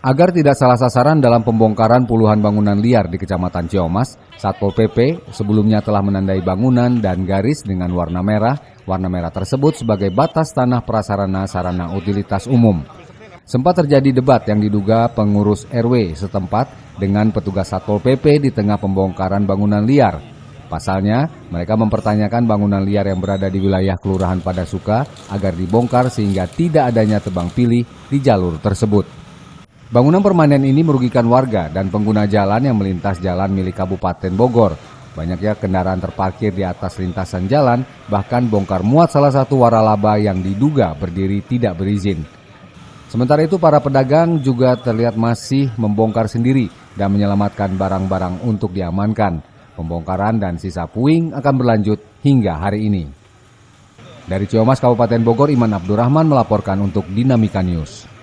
Agar tidak salah sasaran dalam pembongkaran puluhan bangunan liar di Kecamatan Ciomas, Satpol PP sebelumnya telah menandai bangunan dan garis dengan warna merah. Warna merah tersebut sebagai batas tanah prasarana sarana utilitas umum. Sempat terjadi debat yang diduga pengurus RW setempat dengan petugas Satpol PP di tengah pembongkaran bangunan liar. Pasalnya, mereka mempertanyakan bangunan liar yang berada di wilayah Kelurahan Padasuka agar dibongkar sehingga tidak adanya tebang pilih di jalur tersebut. Bangunan permanen ini merugikan warga dan pengguna jalan yang melintas jalan milik Kabupaten Bogor. Banyaknya kendaraan terparkir di atas lintasan jalan, bahkan bongkar muat salah satu waralaba yang diduga berdiri tidak berizin. Sementara itu, para pedagang juga terlihat masih membongkar sendiri dan menyelamatkan barang-barang untuk diamankan. Pembongkaran dan sisa puing akan berlanjut hingga hari ini. Dari Ciomas, Kabupaten Bogor, Iman Abdurrahman melaporkan untuk Dinamika News.